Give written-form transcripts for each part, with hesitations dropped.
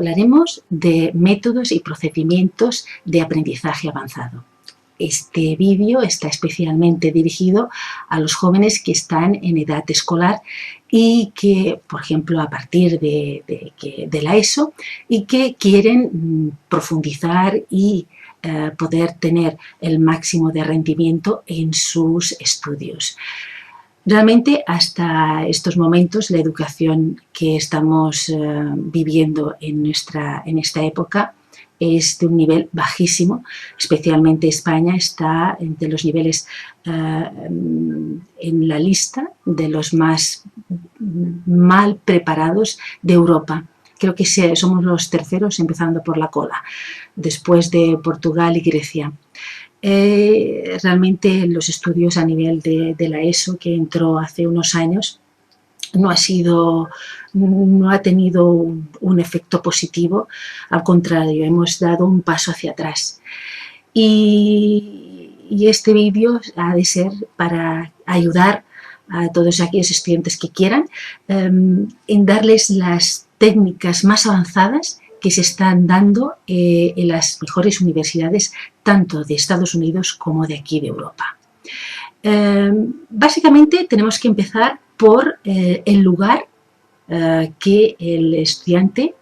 Hablaremos de métodos y procedimientos de aprendizaje avanzado. Este vídeo está especialmente dirigido a los jóvenes que están en edad escolar y que, por ejemplo, a partir de la ESO, y que quieren profundizar y poder tener el máximo de rendimiento en sus estudios. Realmente, hasta estos momentos, la educación que estamos viviendo en esta época es de un nivel bajísimo. Especialmente España está entre los niveles en la lista de los más mal preparados de Europa. Creo que somos los terceros, empezando por la cola, después de Portugal y Grecia. Realmente los estudios a nivel de la ESO, que entró hace unos años, no ha tenido un efecto positivo. Al contrario, hemos dado un paso hacia atrás. Y este vídeo ha de ser para ayudar a todos aquellos estudiantes que quieran en darles las técnicas más avanzadas que se están dando en las mejores universidades, tanto de Estados Unidos como de aquí de Europa. Básicamente tenemos que empezar por el lugar que el estudiante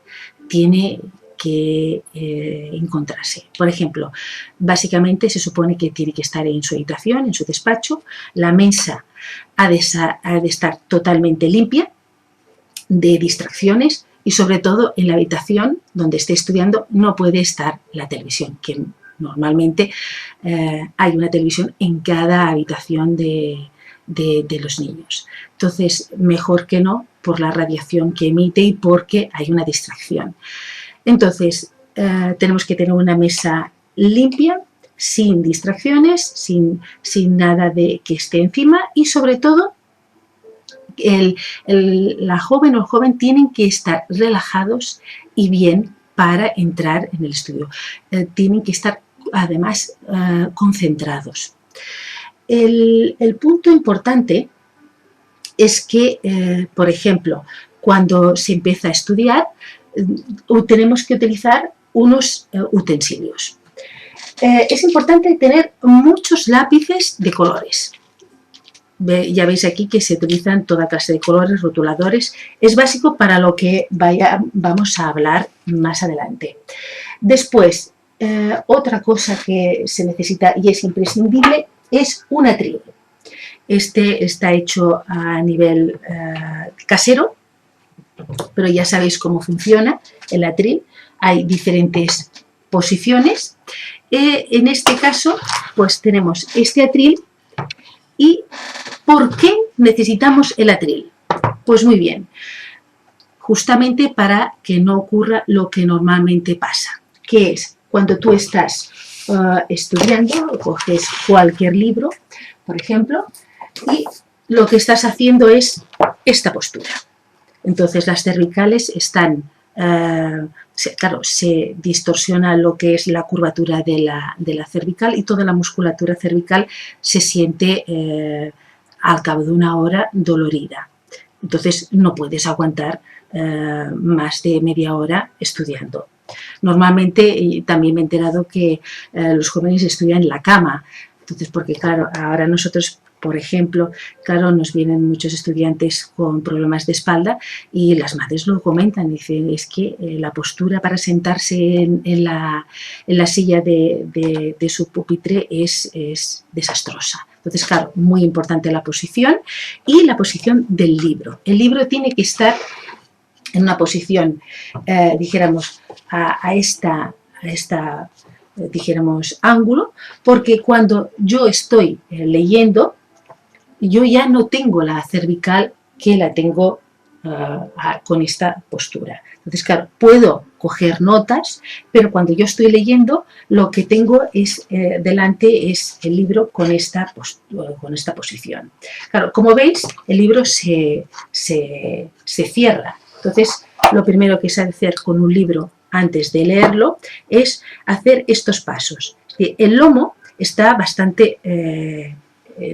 tiene que encontrarse. Por ejemplo, básicamente se supone que tiene que estar en su habitación, en su despacho. La mesa ha de estar totalmente limpia de distracciones, y sobre todo en la habitación donde esté estudiando no puede estar la televisión, que normalmente hay una televisión en cada habitación de los niños. Entonces, mejor que no, por la radiación que emite y porque hay una distracción. Entonces, tenemos que tener una mesa limpia, sin distracciones, sin nada de que esté encima, y sobre todo la joven o el joven tienen que estar relajados y bien para entrar en el estudio. Tienen que estar además concentrados. El punto importante es que, por ejemplo, cuando se empieza a estudiar, tenemos que utilizar unos utensilios. Es importante tener muchos lápices de colores. Ya veis aquí que se utilizan toda clase de colores, rotuladores. Es básico para lo que vamos a hablar más adelante. Después, otra cosa que se necesita y es imprescindible es un atril. Este está hecho a nivel casero, pero ya sabéis cómo funciona el atril. Hay diferentes posiciones. En este caso, pues tenemos este atril. ¿Y por qué necesitamos el atril? Pues muy bien, justamente para que no ocurra lo que normalmente pasa, que es cuando tú estás estudiando, coges cualquier libro, por ejemplo, y lo que estás haciendo es esta postura. Entonces las cervicales están, claro, se distorsiona lo que es la curvatura de la cervical, y toda la musculatura cervical se siente al cabo de una hora dolorida. Entonces no puedes aguantar más de media hora estudiando. Normalmente también me he enterado que los jóvenes estudian en la cama. Entonces, porque claro, ahora nosotros, por ejemplo, claro, nos vienen muchos estudiantes con problemas de espalda y las madres lo comentan, dicen, es que la postura para sentarse en la silla de su pupitre es desastrosa. Entonces, claro, muy importante la posición y la posición del libro. El libro tiene que estar en una posición, dijéramos, a esta dijéramos, ángulo, porque cuando yo estoy leyendo, yo ya no tengo la cervical que la tengo con esta postura. Entonces, claro, puedo coger notas, pero cuando yo estoy leyendo, lo que tengo es delante es el libro con esta posición. Claro, como veis, el libro se cierra. Entonces, lo primero que se ha de hacer con un libro antes de leerlo es hacer estos pasos. El lomo está bastante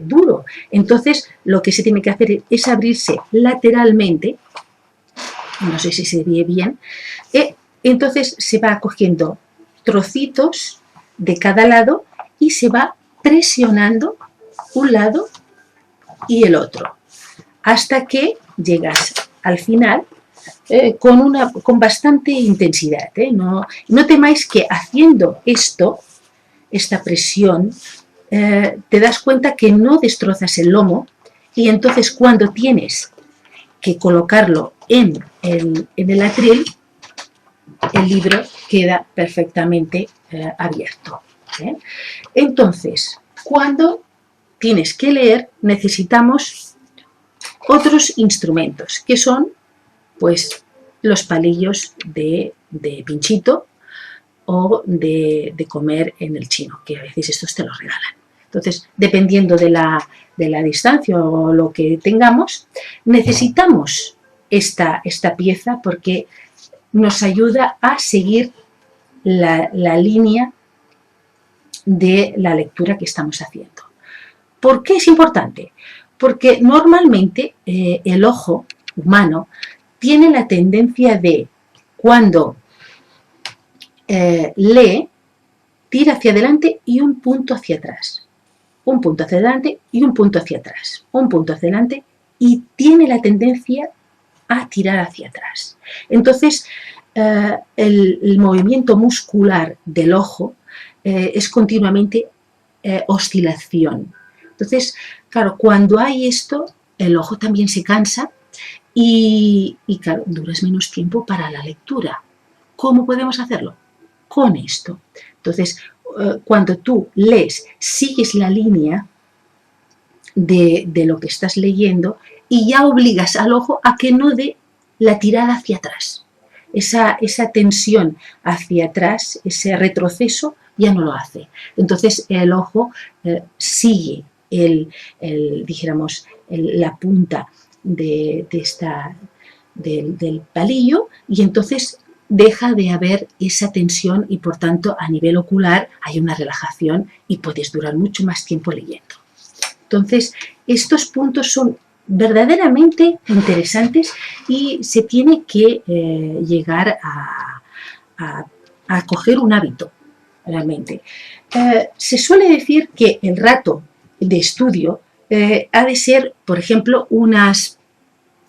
duro, entonces lo que se tiene que hacer abrirse lateralmente, no sé si se ve bien, Entonces se va cogiendo trocitos de cada lado y se va presionando un lado y el otro, hasta que llegas al final con bastante intensidad. No temáis que haciendo esta presión, te das cuenta que no destrozas el lomo, y entonces cuando tienes que colocarlo en el atril, el libro queda perfectamente abierto. Entonces, cuando tienes que leer, necesitamos otros instrumentos, que son pues los palillos de pinchito o de comer en el chino, que a veces estos te los regalan. Entonces, dependiendo de la distancia o lo que tengamos, necesitamos esta pieza porque nos ayuda a seguir la línea de la lectura que estamos haciendo. ¿Por qué es importante? Porque normalmente el ojo humano tiene la tendencia de, cuando lee, tira hacia adelante y un punto hacia atrás. Un punto hacia adelante y un punto hacia atrás. Un punto hacia adelante, y tiene la tendencia a tirar hacia atrás. Entonces, el movimiento muscular del ojo es continuamente oscilación. Entonces, claro, cuando hay esto, el ojo también se cansa y claro, duras menos tiempo para la lectura. ¿Cómo podemos hacerlo? Con esto. Entonces, cuando tú lees, sigues la línea de lo que estás leyendo y ya obligas al ojo a que no dé la tirada hacia atrás. Esa tensión hacia atrás, ese retroceso, ya no lo hace. Entonces el ojo sigue dijéramos, la punta del palillo, y entonces deja de haber esa tensión y por tanto a nivel ocular hay una relajación y puedes durar mucho más tiempo leyendo. Entonces estos puntos son verdaderamente interesantes y se tiene que llegar a coger un hábito realmente. Se suele decir que el rato de estudio ha de ser, por ejemplo, una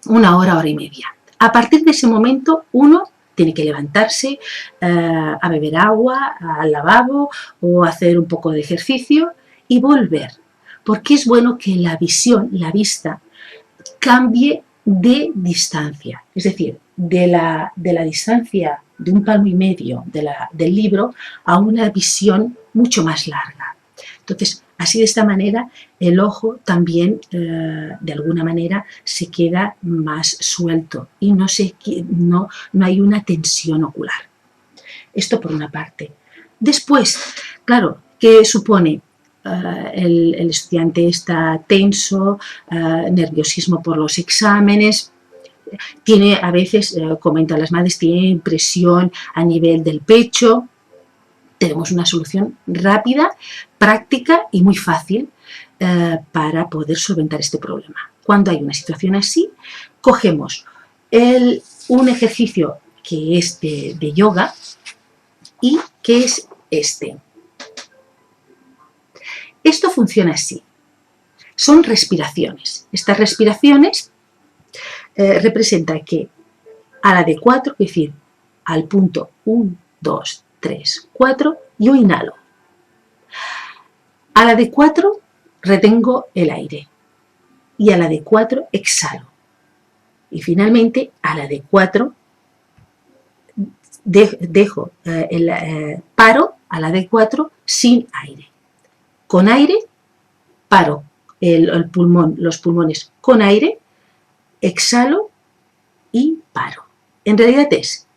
hora, hora y media. A partir de ese momento uno tiene que levantarse a beber agua, al lavabo o hacer un poco de ejercicio y volver, porque es bueno que la visión, la vista, cambie de distancia, es decir, de la distancia de un palmo y medio del libro a una visión mucho más larga. Entonces, así de esta manera, el ojo también, de alguna manera, se queda más suelto y no hay una tensión ocular. Esto por una parte. Después, claro, ¿qué supone? El estudiante está tenso, nerviosismo por los exámenes, tiene a veces, comentan las madres, tiene presión a nivel del pecho. Tenemos una solución rápida, práctica y muy fácil para poder solventar este problema. Cuando hay una situación así, cogemos un ejercicio que es de yoga y que es este. Esto funciona así. Son respiraciones. Estas respiraciones representan que a la de 4, es decir, al punto 1, 2, 3, 4, yo inhalo. A la de 4 retengo el aire y a la de 4 exhalo. Y finalmente a la de 4 dejo paro a la de 4 sin aire. Con aire paro los pulmones con aire, exhalo y paro. En realidad es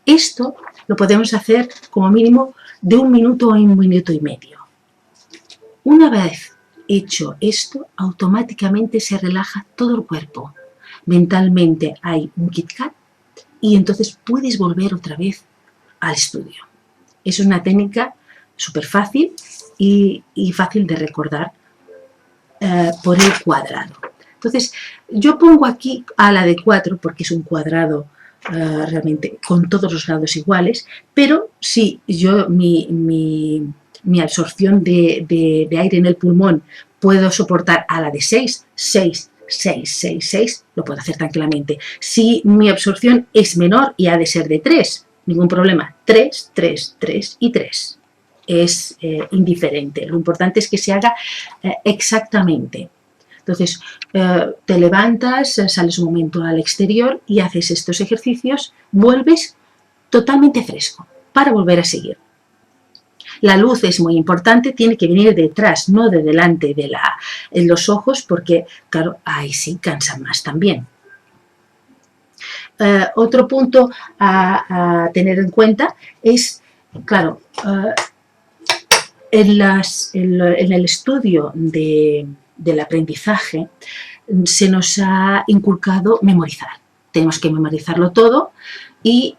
esto lo podemos hacer como mínimo de 1 minuto a 1 minuto y medio. Una vez hecho esto, automáticamente se relaja todo el cuerpo. Mentalmente hay un Kit Kat y entonces puedes volver otra vez al estudio. Es una técnica súper fácil y fácil de recordar por el cuadrado. Entonces, yo pongo aquí a la de 4 porque es un cuadrado realmente con todos los lados iguales, pero si yo mi absorción de aire en el pulmón puedo soportar a la de 6, 6, 6, 6, 6, lo puedo hacer tranquilamente. Si mi absorción es menor y ha de ser de 3, ningún problema, 3, 3, 3 y 3. Es indiferente, lo importante es que se haga exactamente. Entonces, te levantas, sales un momento al exterior y haces estos ejercicios, vuelves totalmente fresco para volver a seguir. La luz es muy importante, tiene que venir detrás, no de delante de los ojos, porque, claro, ahí sí cansan más también. Otro punto a tener en cuenta es, claro, en el estudio del aprendizaje se nos ha inculcado memorizar. Tenemos que memorizarlo todo y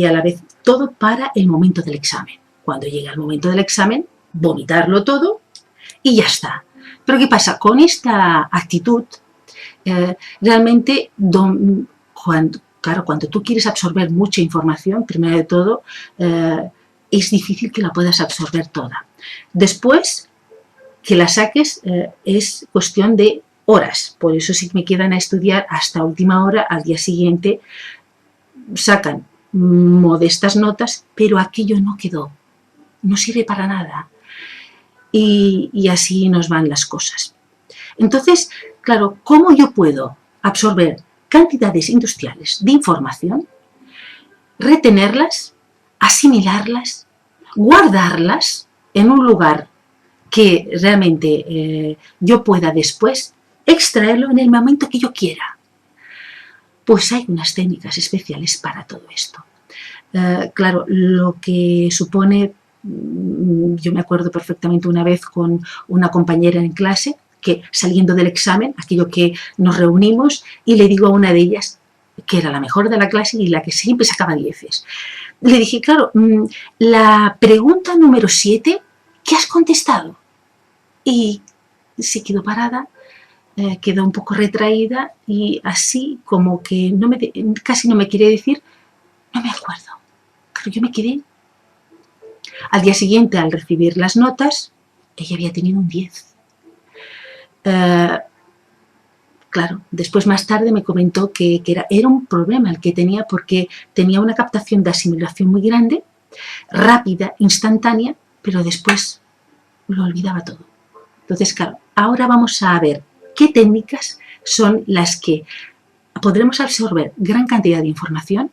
a la vez todo para el momento del examen. Cuando llega el momento del examen, vomitarlo todo y ya está. Pero ¿qué pasa? Con esta actitud, realmente, cuando tú quieres absorber mucha información, primero de todo, es difícil que la puedas absorber toda. Después, que la saques es cuestión de horas, por eso si me quedan a estudiar hasta última hora, al día siguiente sacan modestas notas, pero aquello no quedó, no sirve para nada. Y así nos van las cosas. Entonces, claro, ¿cómo yo puedo absorber cantidades industriales de información, retenerlas, asimilarlas, guardarlas en un lugar que realmente yo pueda después extraerlo en el momento que yo quiera? Pues hay unas técnicas especiales para todo esto. Claro, lo que supone, yo me acuerdo perfectamente una vez con una compañera en clase, que saliendo del examen, aquello que nos reunimos, y le digo a una de ellas, que era la mejor de la clase y la que siempre sacaba 10, le dije, claro, la pregunta número 7, ¿qué has contestado? Y se quedó parada, quedó un poco retraída y así como que casi no me quería decir, no me acuerdo. Pero yo me quedé. Al día siguiente, al recibir las notas, ella había tenido un 10. Claro, después más tarde me comentó que era un problema el que tenía porque tenía una captación de asimilación muy grande, rápida, instantánea, pero después lo olvidaba todo. Entonces, claro, ahora vamos a ver qué técnicas son las que podremos absorber gran cantidad de información,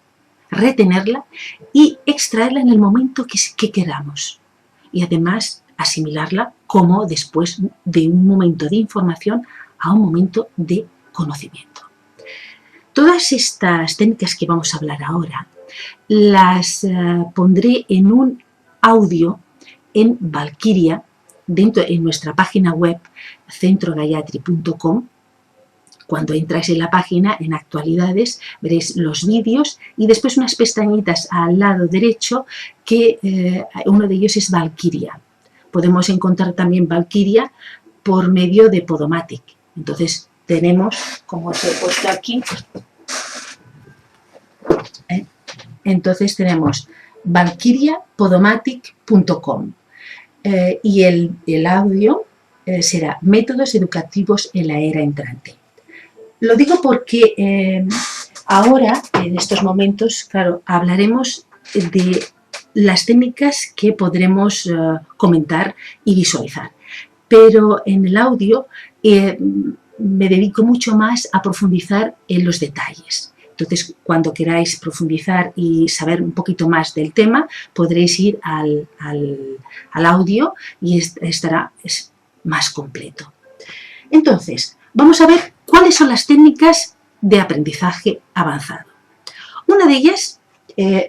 retenerla y extraerla en el momento que queramos. Y además asimilarla como después de un momento de información a un momento de conocimiento. Todas estas técnicas que vamos a hablar ahora las pondré en un audio en Valkyria, en nuestra página web centrogayatri.com. Cuando entráis en la página, en actualidades, veréis los vídeos y después unas pestañitas al lado derecho que uno de ellos es Valkyria. Podemos encontrar también Valkyria por medio de Podomatic. Entonces tenemos, como os he puesto aquí, entonces tenemos valkyriapodomatic.com y el audio será Métodos educativos en la era entrante. Lo digo porque ahora, en estos momentos, claro, hablaremos de las técnicas que podremos comentar y visualizar. Pero en el audio me dedico mucho más a profundizar en los detalles. Entonces, cuando queráis profundizar y saber un poquito más del tema, podréis ir al audio y estará más completo. Entonces, vamos a ver cuáles son las técnicas de aprendizaje avanzado. Una de ellas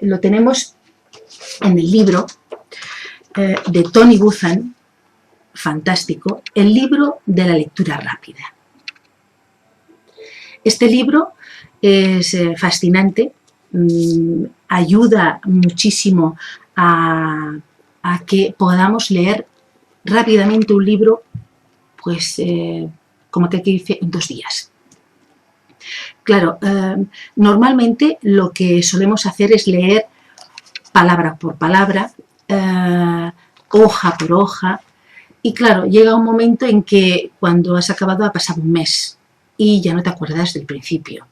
lo tenemos en el libro de Tony Buzan, fantástico, el libro de la lectura rápida. Este libro es fascinante, ayuda muchísimo a que podamos leer rápidamente un libro, pues como que aquí dice, en 2 días. Claro, normalmente lo que solemos hacer es leer palabra por palabra, hoja por hoja, y claro, llega un momento en que cuando has acabado ha pasado un mes y ya no te acuerdas del principio.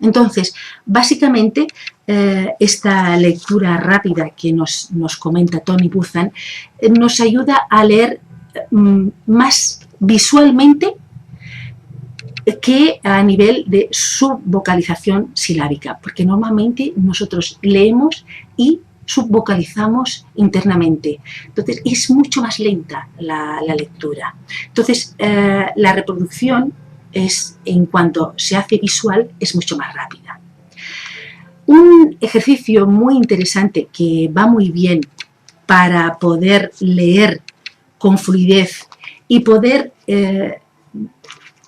Entonces, básicamente, esta lectura rápida que nos comenta Tony Buzan nos ayuda a leer más visualmente que a nivel de subvocalización silábica, porque normalmente nosotros leemos y subvocalizamos internamente. Entonces, es mucho más lenta la lectura. Entonces, la reproducción en cuanto se hace visual, es mucho más rápida. Un ejercicio muy interesante que va muy bien para poder leer con fluidez y poder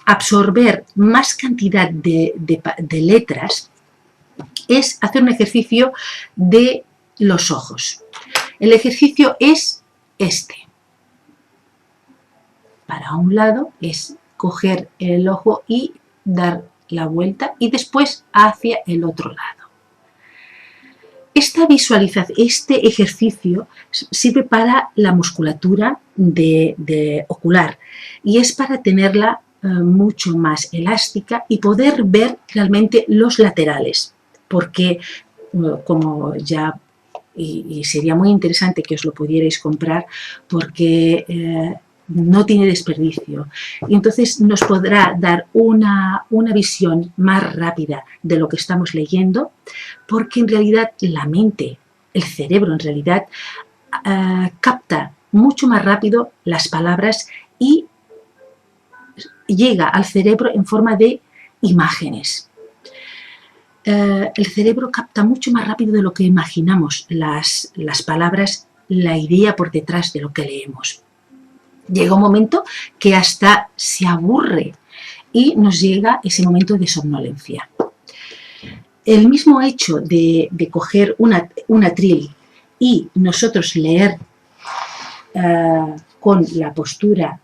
absorber más cantidad de letras es hacer un ejercicio de los ojos. El ejercicio es este. Para un lado es coger el ojo y dar la vuelta y después hacia el otro lado. Esta visualización, este ejercicio sirve para la musculatura ocular y es para tenerla mucho más elástica y poder ver realmente los laterales, porque como ya, y sería muy interesante que os lo pudierais comprar, porque no tiene desperdicio y entonces nos podrá dar una visión más rápida de lo que estamos leyendo, porque en realidad la mente, el cerebro en realidad capta mucho más rápido las palabras y llega al cerebro en forma de imágenes. El cerebro capta mucho más rápido de lo que imaginamos las palabras, la idea por detrás de lo que leemos. Llega un momento que hasta se aburre y nos llega ese momento de somnolencia. El mismo hecho de coger un atril y nosotros leer con la postura,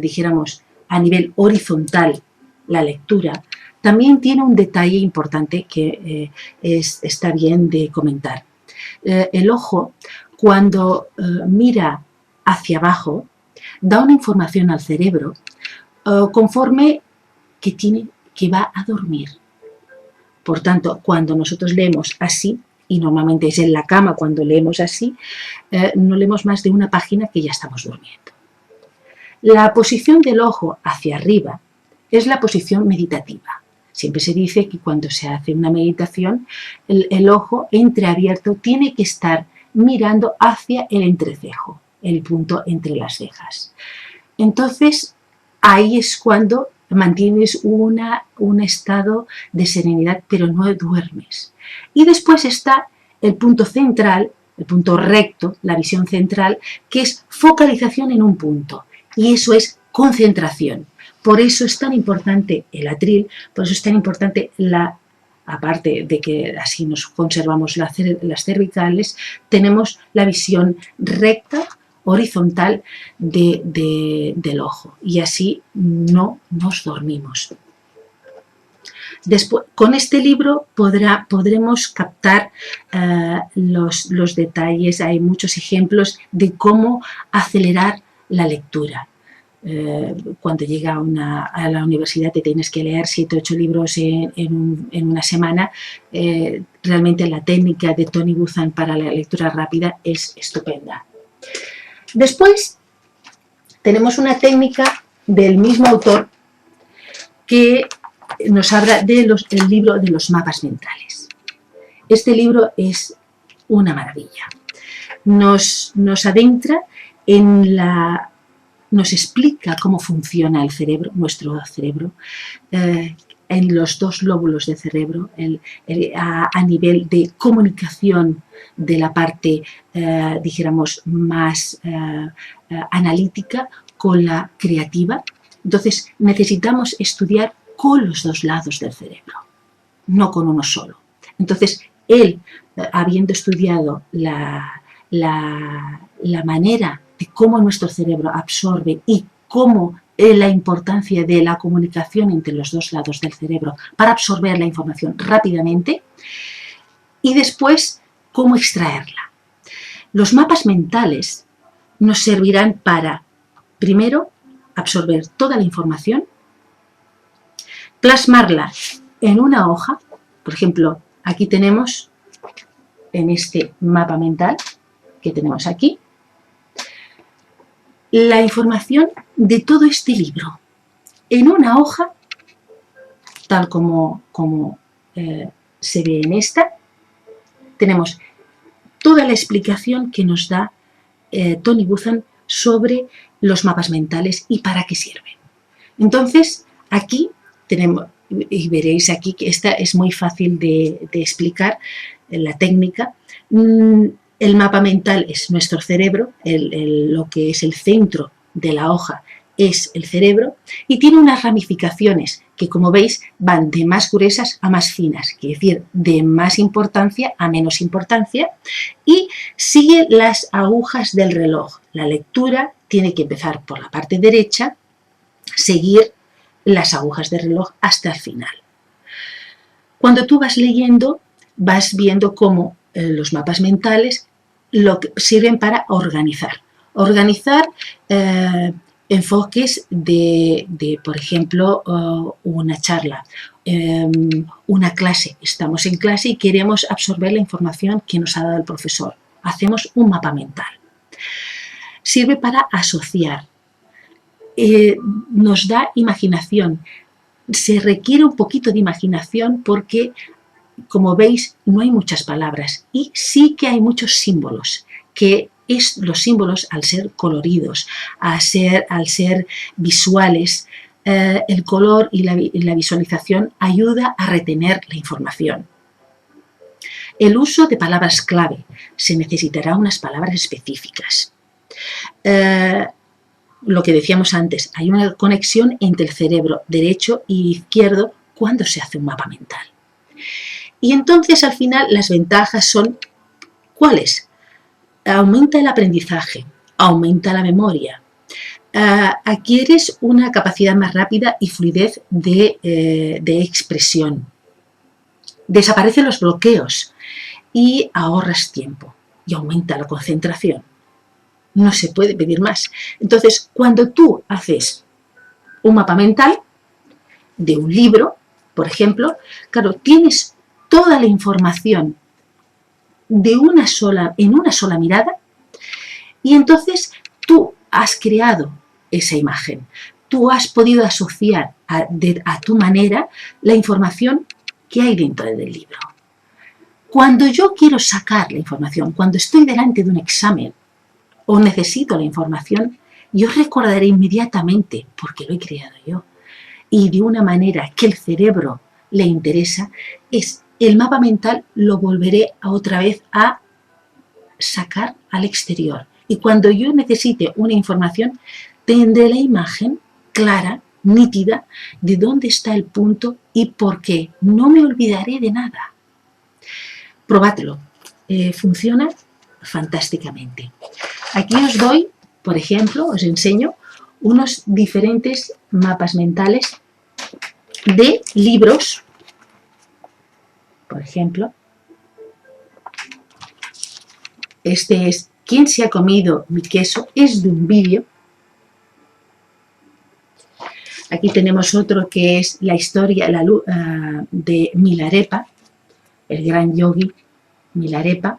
dijéramos, a nivel horizontal la lectura, también tiene un detalle importante que está bien de comentar. El ojo, cuando mira hacia abajo, da una información al cerebro conforme que va a dormir. Por tanto, cuando nosotros leemos así, y normalmente es en la cama cuando leemos así, no leemos más de una página que ya estamos durmiendo. La posición del ojo hacia arriba es la posición meditativa. Siempre se dice que cuando se hace una meditación, el ojo entreabierto tiene que estar mirando hacia el entrecejo, el punto entre las cejas. Entonces, ahí es cuando mantienes un estado de serenidad, pero no duermes. Y después está el punto central, el punto recto, la visión central, que es focalización en un punto. Y eso es concentración. Por eso es tan importante el atril, por eso es tan importante aparte de que así nos conservamos las cervicales, tenemos la visión recta, horizontal del ojo y así no nos dormimos. Después, con este libro podremos captar los detalles, hay muchos ejemplos de cómo acelerar la lectura. Cuando llega a la universidad te tienes que leer 7 o 8 libros en una semana, realmente la técnica de Tony Buzan para la lectura rápida es estupenda. Después tenemos una técnica del mismo autor que nos habla del libro de los mapas mentales. Este libro es una maravilla. Nos adentra nos explica cómo funciona el cerebro, nuestro cerebro, en los dos lóbulos del cerebro, a nivel de comunicación de la parte, dijéramos, más analítica con la creativa. Entonces, necesitamos estudiar con los dos lados del cerebro, no con uno solo. Entonces, él, habiendo estudiado la manera de cómo nuestro cerebro absorbe y cómo la importancia de la comunicación entre los dos lados del cerebro para absorber la información rápidamente, y después cómo extraerla. Los mapas mentales nos servirán para, primero, absorber toda la información, plasmarla en una hoja. Por ejemplo, aquí tenemos, en este mapa mental que tenemos aquí, la información de todo este libro en una hoja, tal como se ve en esta. Tenemos toda la explicación que nos da Tony Buzan sobre los mapas mentales y para qué sirven. Entonces, aquí tenemos, y veréis aquí que esta es muy fácil de explicar, la técnica. El mapa mental es nuestro cerebro, lo que es el centro de la hoja es el cerebro, y tiene unas ramificaciones que, como veis, van de más gruesas a más finas, quiere decir, de más importancia a menos importancia, y sigue las agujas del reloj. La lectura tiene que empezar por la parte derecha, seguir las agujas del reloj hasta el final. Cuando tú vas leyendo, vas viendo cómo los mapas mentales sirven para organizar. Organizar enfoques de, por ejemplo, una charla, una clase. Estamos en clase y queremos absorber la información que nos ha dado el profesor. Hacemos un mapa mental. Sirve para asociar. Nos da imaginación. Se requiere un poquito de imaginación porque, como veis, no hay muchas palabras y sí que hay muchos símbolos, que los símbolos, al ser coloridos, al ser visuales, el color y la visualización ayuda a retener la información. El uso de palabras clave. Se necesitará unas palabras específicas. Lo que decíamos antes, hay una conexión entre el cerebro derecho y izquierdo cuando se hace un mapa mental. Y entonces, al final, las ventajas son, ¿cuáles? Aumenta el aprendizaje, aumenta la memoria, adquieres una capacidad más rápida y fluidez de expresión, desaparecen los bloqueos y ahorras tiempo y aumenta la concentración. No se puede pedir más. Entonces, cuando tú haces un mapa mental de un libro, por ejemplo, claro, tienes toda la información en una sola mirada, y entonces tú has creado esa imagen. Tú has podido asociar a tu manera la información que hay dentro del libro. Cuando yo quiero sacar la información, cuando estoy delante de un examen o necesito la información, yo recordaré inmediatamente porque lo he creado yo. Y de una manera que el cerebro le interesa, el mapa mental lo volveré otra vez a sacar al exterior. Y cuando yo necesite una información, tendré la imagen clara, nítida, de dónde está el punto y por qué. No me olvidaré de nada. Probadlo. Funciona fantásticamente. Aquí os doy, por ejemplo, os enseño unos diferentes mapas mentales de libros. Por ejemplo, este es ¿Quién se ha comido mi queso? Es de un vídeo. Aquí tenemos otro que es la historia de Milarepa, el gran yogi Milarepa,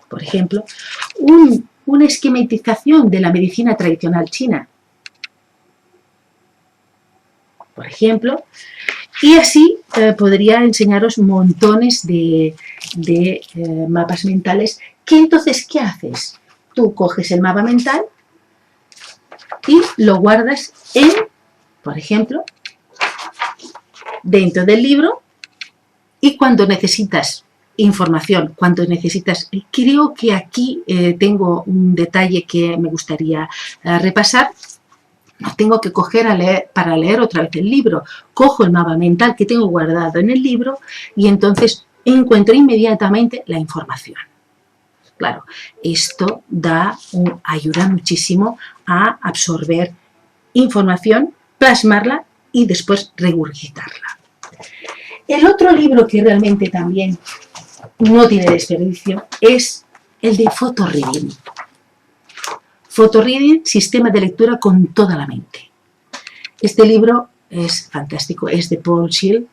por ejemplo. Una esquematización de la medicina tradicional china, por ejemplo. Y así podría enseñaros montones de mapas mentales. Que entonces, ¿qué haces? Tú coges el mapa mental y lo guardas en, por ejemplo, dentro del libro y cuando necesitas información, cuando necesitas... Creo que aquí tengo un detalle que me gustaría repasar. No tengo que coger para leer otra vez el libro. Cojo el mapa mental que tengo guardado en el libro y entonces encuentro inmediatamente la información. Claro, esto ayuda muchísimo a absorber información, plasmarla y después regurgitarla. El otro libro que realmente también no tiene desperdicio es el de Photoreading. Photoreading, sistema de lectura con toda la mente. Este libro es fantástico, es de Paul Schill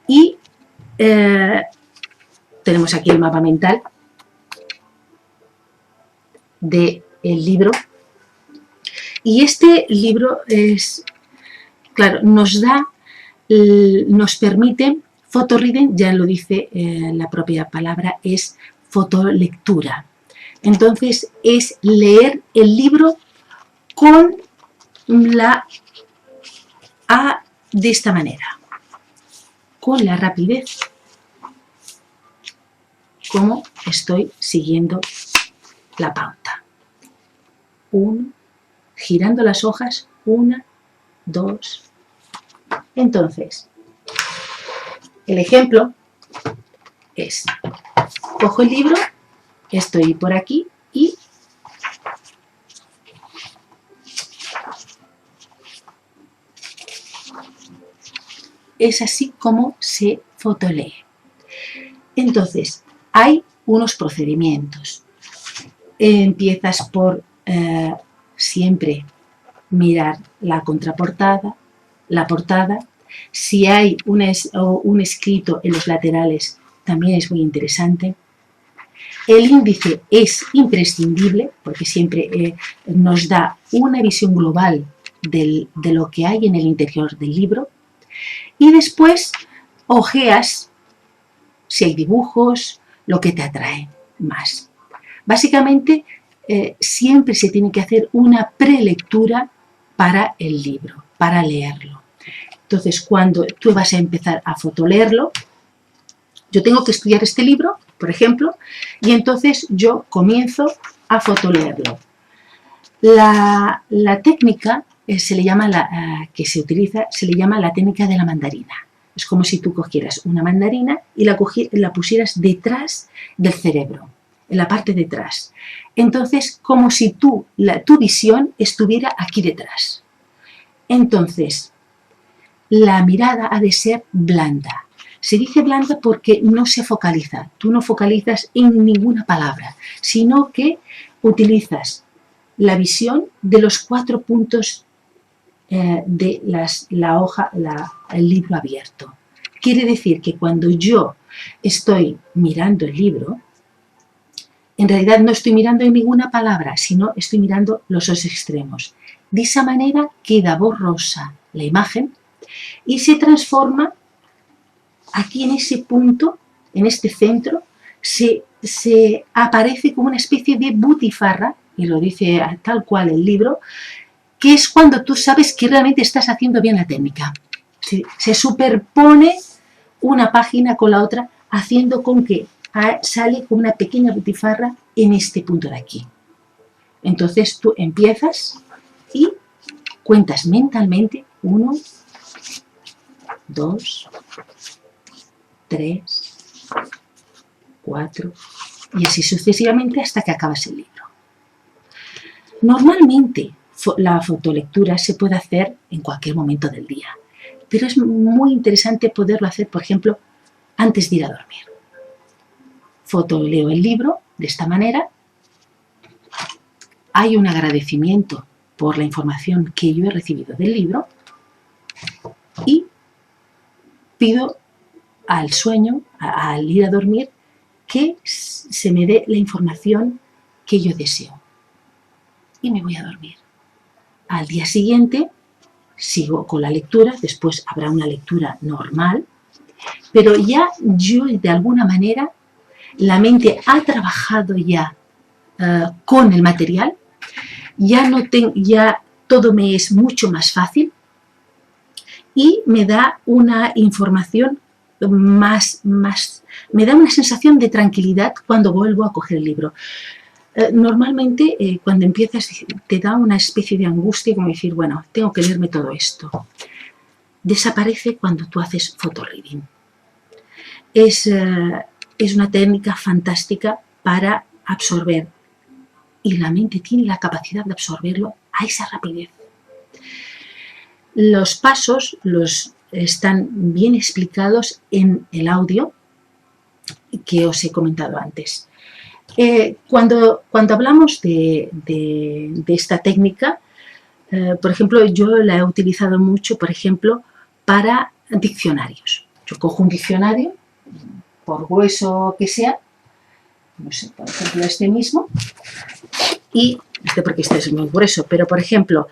y tenemos aquí el mapa mental del libro. Y este libro claro, nos permite, Photoreading, ya lo dice la propia palabra, es fotolectura. Entonces es leer el libro con de esta manera, con la rapidez como estoy siguiendo la pauta. Girando las hojas, 1, 2. Entonces, el ejemplo es, cojo el libro, estoy por aquí y es así como se fotolee. Entonces, hay unos procedimientos. Empiezas por siempre mirar la contraportada, la portada. Si hay un escrito en los laterales, también es muy interesante. El índice es imprescindible porque siempre nos da una visión global de lo que hay en el interior del libro. Y después hojeas si hay dibujos, lo que te atrae más. Básicamente, siempre se tiene que hacer una prelectura para el libro, para leerlo. Entonces, cuando tú vas a empezar a fotoleerlo, yo tengo que estudiar este libro, por ejemplo, y entonces yo comienzo a fotoleerlo. La técnica se le llama se le llama la técnica de la mandarina. Es como si tú cogieras una mandarina y la pusieras detrás del cerebro, en la parte de atrás. Entonces, como si tu visión estuviera aquí detrás. Entonces, la mirada ha de ser blanda. Se dice blanda porque no se focaliza. Tú no focalizas en ninguna palabra, sino que utilizas la visión de los 4 puntos de la hoja, el libro abierto. Quiere decir que cuando yo estoy mirando el libro, en realidad no estoy mirando en ninguna palabra, sino estoy mirando los 2 extremos. De esa manera queda borrosa la imagen y se transforma aquí en ese punto, en este centro, se aparece como una especie de butifarra, y lo dice tal cual el libro, que es cuando tú sabes que realmente estás haciendo bien la técnica. Se superpone una página con la otra, haciendo con que sale como una pequeña butifarra en este punto de aquí. Entonces tú empiezas y cuentas mentalmente 1, 2, 3, 4 y así sucesivamente hasta que acabas el libro. Normalmente la fotolectura se puede hacer en cualquier momento del día, pero es muy interesante poderlo hacer, por ejemplo, antes de ir a dormir. Fotoleo el libro de esta manera, hay un agradecimiento por la información que yo he recibido del libro y pido al sueño, al ir a dormir, que se me dé la información que yo deseo. Y me voy a dormir. Al día siguiente sigo con la lectura, después habrá una lectura normal, pero ya yo de alguna manera la mente ha trabajado ya con el material, ya todo me es mucho más fácil y me da una información me da una sensación de tranquilidad cuando vuelvo a coger el libro. Normalmente cuando empiezas te da una especie de angustia como decir, bueno, tengo que leerme todo esto. Desaparece cuando tú haces photoreading. Es una técnica fantástica para absorber y la mente tiene la capacidad de absorberlo a esa rapidez. Los pasos están bien explicados en el audio que os he comentado antes. Cuando hablamos de esta técnica, por ejemplo, yo la he utilizado mucho, por ejemplo, para diccionarios. Yo cojo un diccionario, por grueso que sea, no sé, por ejemplo este mismo, y porque este es muy grueso, pero por ejemplo,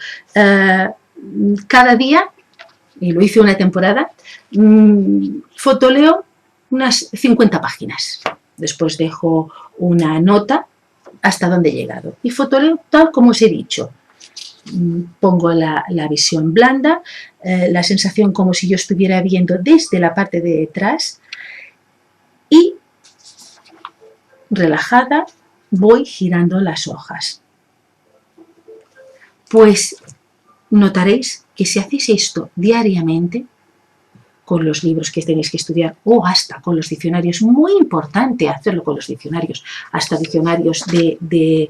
cada día, y lo hice una temporada, fotoleo unas 50 páginas. Después dejo una nota hasta donde he llegado. Y fotoleo tal como os he dicho. Pongo la visión blanda, la sensación como si yo estuviera viendo desde la parte de detrás y relajada voy girando las hojas. Pues notaréis que si hacéis esto diariamente, con los libros que tenéis que estudiar o hasta con los diccionarios, muy importante hacerlo con los diccionarios, hasta diccionarios del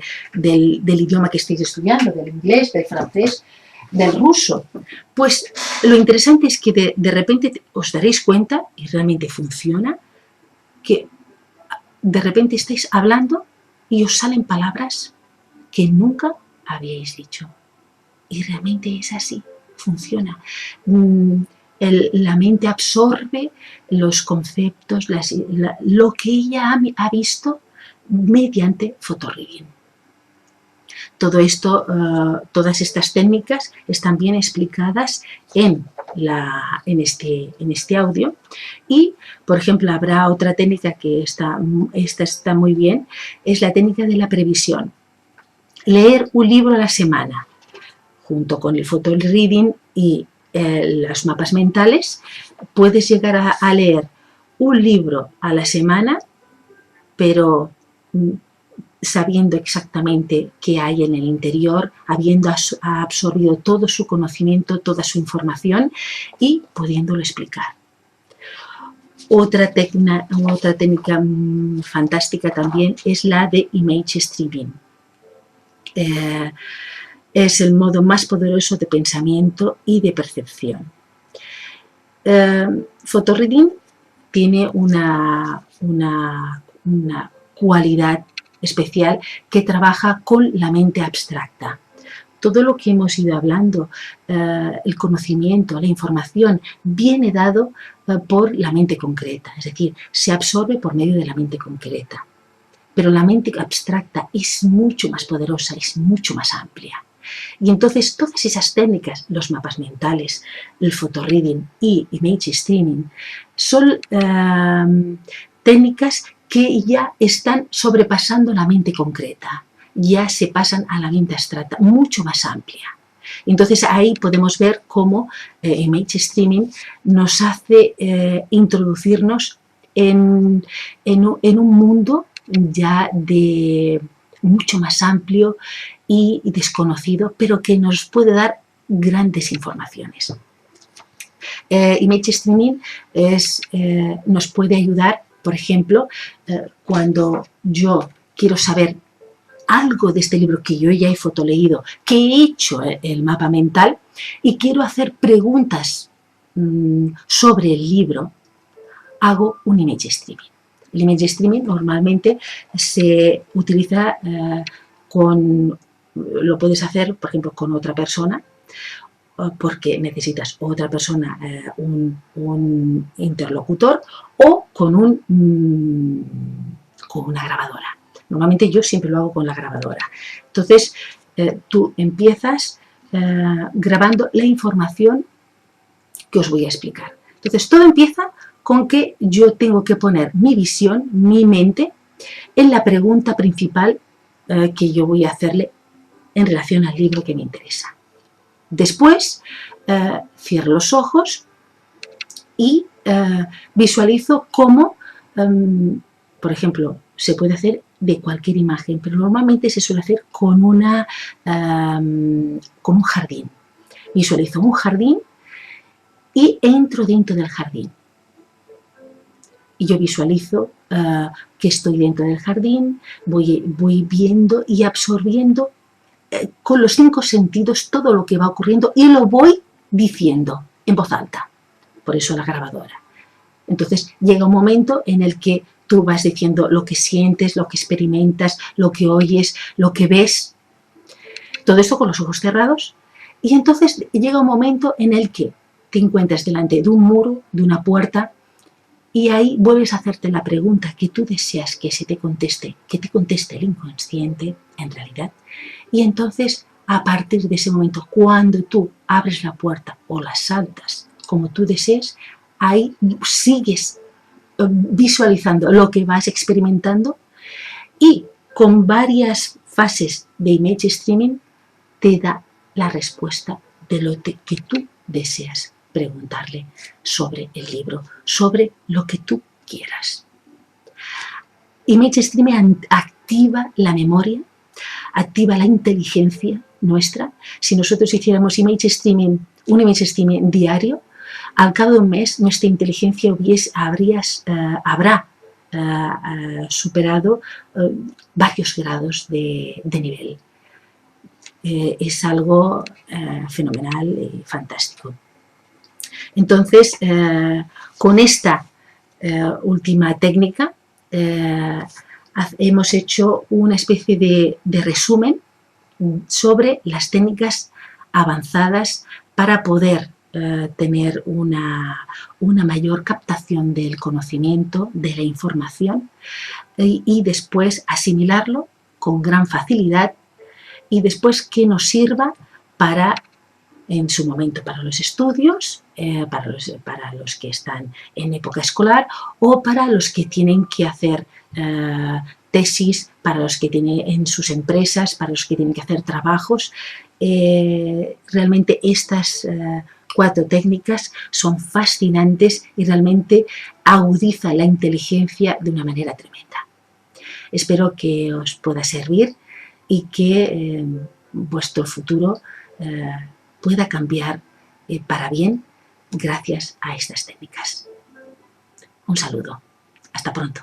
idioma que estéis estudiando, del inglés, del francés, del ruso, pues lo interesante es que de repente os daréis cuenta, y realmente funciona, que de repente estáis hablando y os salen palabras que nunca habíais dicho. Y realmente es así, funciona. La mente absorbe los conceptos, lo que ella ha visto mediante photoreading. Todo esto, todas estas técnicas están bien explicadas en este audio. Y, por ejemplo, habrá otra técnica que esta está muy bien, es la técnica de la previsión. Leer un libro a la semana, junto con el photoreading y los mapas mentales, puedes llegar a leer un libro a la semana, pero sabiendo exactamente qué hay en el interior, habiendo absorbido todo su conocimiento, toda su información y pudiéndolo explicar. Otra técnica fantástica también es la de image streaming. Es el modo más poderoso de pensamiento y de percepción. Photoreading tiene una cualidad especial que trabaja con la mente abstracta. Todo lo que hemos ido hablando, el conocimiento, la información, viene dado por la mente concreta, es decir, se absorbe por medio de la mente concreta. Pero la mente abstracta es mucho más poderosa, es mucho más amplia. Y entonces todas esas técnicas, los mapas mentales, el photoreading y image streaming, son técnicas que ya están sobrepasando la mente concreta, ya se pasan a la mente abstracta, mucho más amplia. Entonces ahí podemos ver cómo image streaming nos hace introducirnos en un mundo ya de mucho más amplio y desconocido, pero que nos puede dar grandes informaciones. Image streaming nos puede ayudar, por ejemplo, cuando yo quiero saber algo de este libro que yo ya he fotoleído, que he hecho el mapa mental y quiero hacer preguntas sobre el libro, hago un image streaming. El image streaming normalmente se utiliza lo puedes hacer, por ejemplo, con otra persona, porque necesitas otra persona, un interlocutor, o con una grabadora. Normalmente yo siempre lo hago con la grabadora. Entonces, tú empiezas grabando la información que os voy a explicar. Entonces, todo empieza con que yo tengo que poner mi visión, mi mente, en la pregunta principal que yo voy a hacerle en relación al libro que me interesa. Después cierro los ojos y visualizo cómo, por ejemplo, se puede hacer de cualquier imagen, pero normalmente se suele hacer con un jardín. Visualizo un jardín y entro dentro del jardín. Y yo visualizo que estoy dentro del jardín, voy viendo y absorbiendo con los 5 sentidos todo lo que va ocurriendo y lo voy diciendo en voz alta. Por eso la grabadora. Entonces llega un momento en el que tú vas diciendo lo que sientes, lo que experimentas, lo que oyes, lo que ves. Todo esto con los ojos cerrados. Y entonces llega un momento en el que te encuentras delante de un muro, de una puerta, y ahí vuelves a hacerte la pregunta que tú deseas que te conteste el inconsciente, en realidad. Y entonces, a partir de ese momento, cuando tú abres la puerta o la saltas como tú desees, ahí sigues visualizando lo que vas experimentando y con varias fases de image streaming te da la respuesta de lo que tú deseas preguntarle sobre el libro, sobre lo que tú quieras. Image streaming activa la memoria, activa la inteligencia nuestra. Si nosotros hiciéramos un image streaming diario, al cabo de un mes nuestra inteligencia habrá superado varios grados de nivel. Es algo fenomenal y fantástico. Entonces, con esta última técnica hemos hecho una especie de resumen sobre las técnicas avanzadas para poder tener una mayor captación del conocimiento, de la información y después asimilarlo con gran facilidad y después que nos sirva para, en su momento, para los estudios, para los que están en época escolar o para los que tienen que hacer tesis, para los que tienen en sus empresas, para los que tienen que hacer trabajos. Realmente estas 4 técnicas son fascinantes y realmente agudizan la inteligencia de una manera tremenda. Espero que os pueda servir y que vuestro futuro pueda cambiar para bien gracias a estas técnicas. Un saludo. Hasta pronto.